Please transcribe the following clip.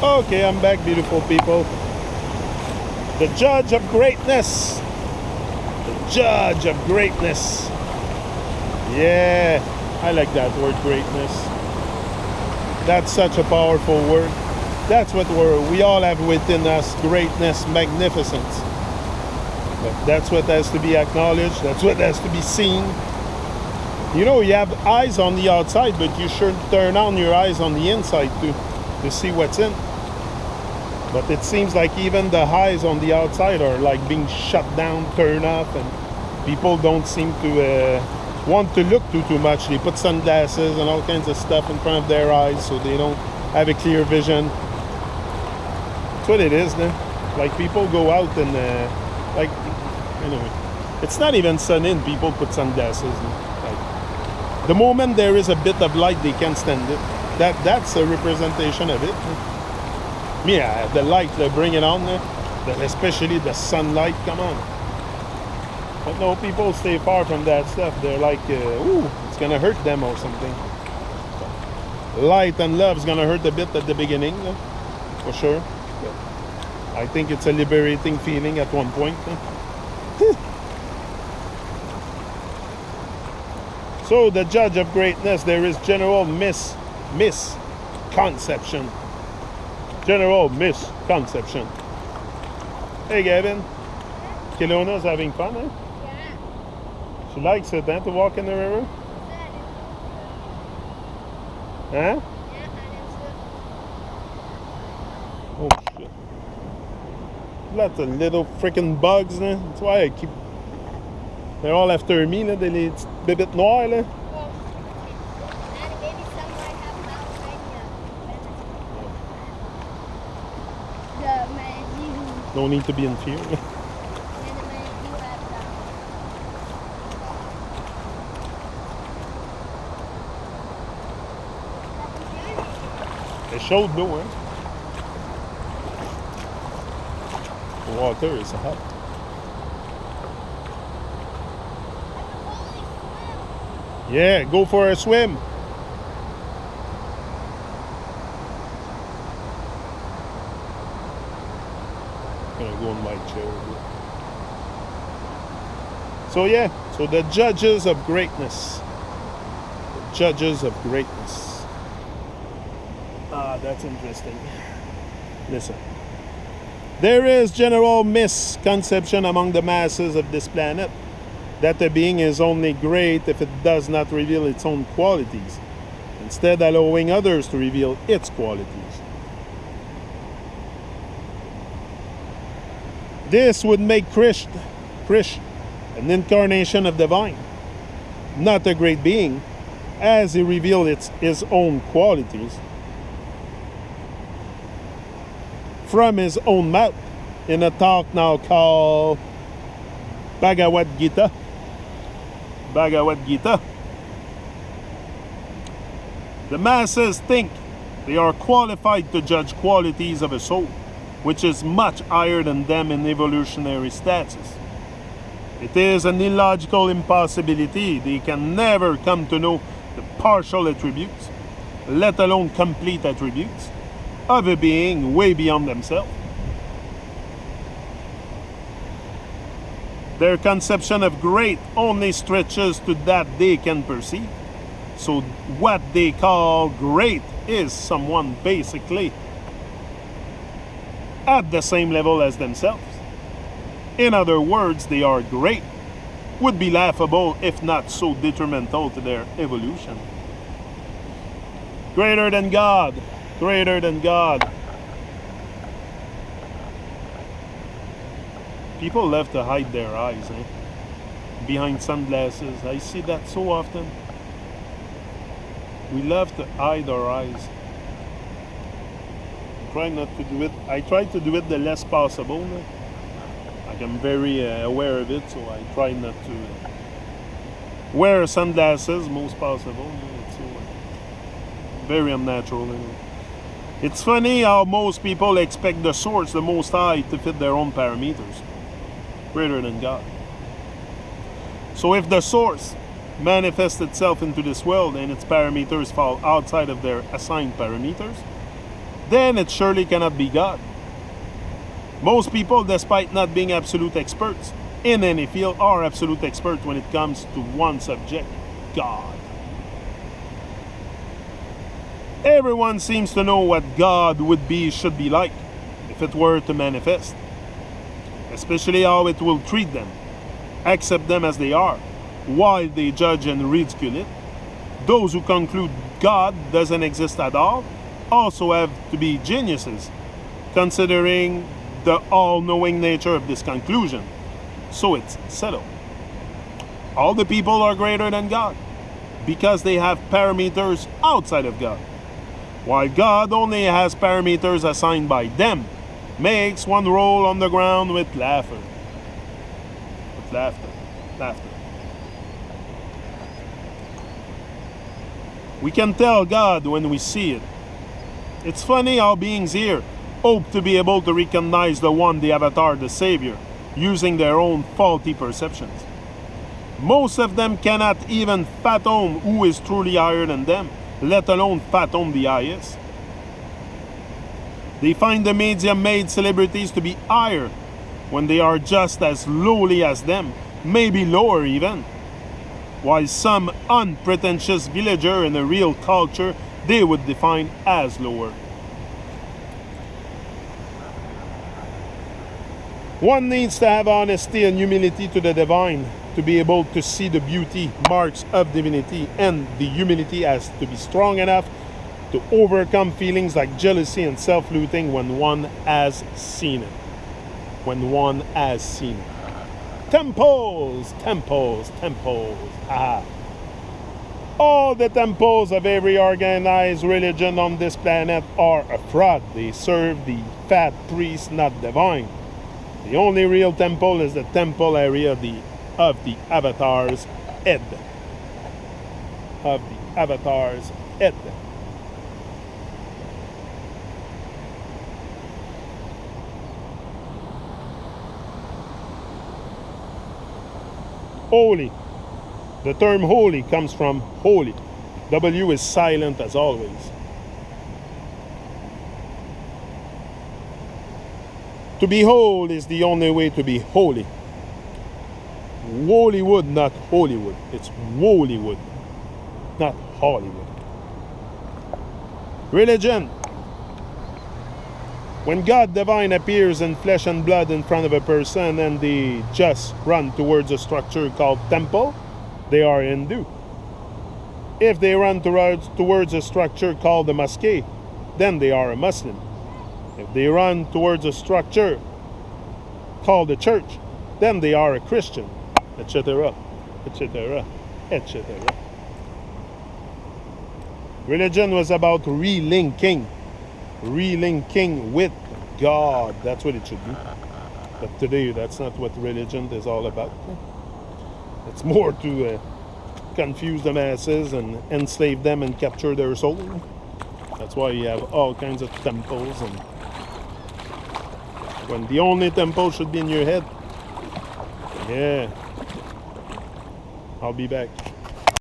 Okay, I'm back, beautiful people. The judge of greatness. The judge of greatness. Yeah, I like that word, greatness. That's such a powerful word. That's what we all have within us, greatness, magnificence. But that's what has to be acknowledged. That's what has to be seen. You know, you have eyes on the outside, but you should turn on your eyes on the inside too, to see what's in. But it seems like even the eyes on the outside are like being shut down, turned off, and people don't seem to want to look too much. They put sunglasses and all kinds of stuff in front of their eyes so they don't have a clear vision. That's what it is then. Like people go out and like, anyway, it's not even sunny and people put sunglasses. Like, the moment there is a bit of light, they can't stand it. That's a representation of it. Yeah, the light, they bring it on there, especially the sunlight, come on. But no, people stay far from that stuff. They're like, ooh, it's gonna hurt them or something. Light and love is gonna hurt a bit at the beginning, for sure. But I think it's a liberating feeling at one point. So the judge of greatness, there is general misconception. General misconception. Hey Gavin, Kilona's having fun, eh? Yeah. She likes it, to walk in the river? Huh? Yeah, Oh shit. Lots of little freaking bugs, eh? That's why I keep... They're all after me, là, des bébêtes noires, là. No need to be in fear. It showed no, eh? The water is hot. Yeah, go for a swim. Gonna go on my chair. So yeah, so the judges of greatness. The judges of greatness. Ah, that's interesting. Listen. There is general misconception among the masses of this planet that a being is only great if it does not reveal its own qualities, instead allowing others to reveal its qualities. This would make Krish an incarnation of divine, not a great being, as he revealed his own qualities from his own mouth in a talk now called Bhagavad Gita. Bhagavad Gita. The masses think they are qualified to judge qualities of a soul, which is much higher than them in evolutionary status. It is an illogical impossibility. They can never come to know the partial attributes, let alone complete attributes, of a being way beyond themselves. Their conception of great only stretches to that they can perceive. So what they call great is someone basically at the same level as themselves. In other words, they are great, would be laughable if not so detrimental to their evolution. Greater than God, greater than God. People love to hide their eyes, behind sunglasses. I see that so often. We love to hide our eyes. Try not to do it. I try to do it the less possible. Like I'm very aware of it, so I try not to wear sunglasses most possible. It's so, very unnatural. It's funny how most people expect the source, the Most High, to fit their own parameters. Greater than God. So if the source manifests itself into this world and its parameters fall outside of their assigned parameters, then it surely cannot be God. Most people, despite not being absolute experts in any field, are absolute experts when it comes to one subject, God. Everyone seems to know what God should be like if it were to manifest, especially how it will treat them, accept them as they are, while they judge and ridicule it. Those who conclude God doesn't exist at all also have to be geniuses, considering the all-knowing nature of this conclusion. So it's settled. All the people are greater than God because they have parameters outside of God, while God only has parameters assigned by them. Makes one roll on the ground with laughter. With laughter. We can tell God when we see it. It's funny how beings here hope to be able to recognize the one, the avatar, the savior, using their own faulty perceptions. Most of them cannot even fathom who is truly higher than them, let alone fathom the highest. They find the media-made celebrities to be higher when they are just as lowly as them, maybe lower even. While some unpretentious villager in a real culture they would define as lower. One needs to have honesty and humility to the divine to be able to see the beauty, marks of divinity, and the humility has to be strong enough to overcome feelings like jealousy and self-loathing when one has seen it. When one has seen it. Temples. Ah. All the temples of every organized religion on this planet are a fraud. They serve the fat priest, not divine. The only real temple is the temple area of the avatar's head. Of the avatar's head. Holy. The term holy comes from holy. W is silent as always. To be whole is the only way to be holy. Hollywood, not Hollywood. It's Hollywood, not Hollywood. Religion. When God divine appears in flesh and blood in front of a person and they just run towards a structure called temple, they are Hindu. If they run towards a structure called a mosque, then they are a Muslim. If they run towards a structure called a church, then they are a Christian, etc., etc., etc. Religion was about relinking with God. That's what it should be. But today, that's not what religion is all about. It's more to confuse the masses and enslave them and capture their soul. That's why you have all kinds of temples, and when the only temple should be in your head. Yeah. I'll be back.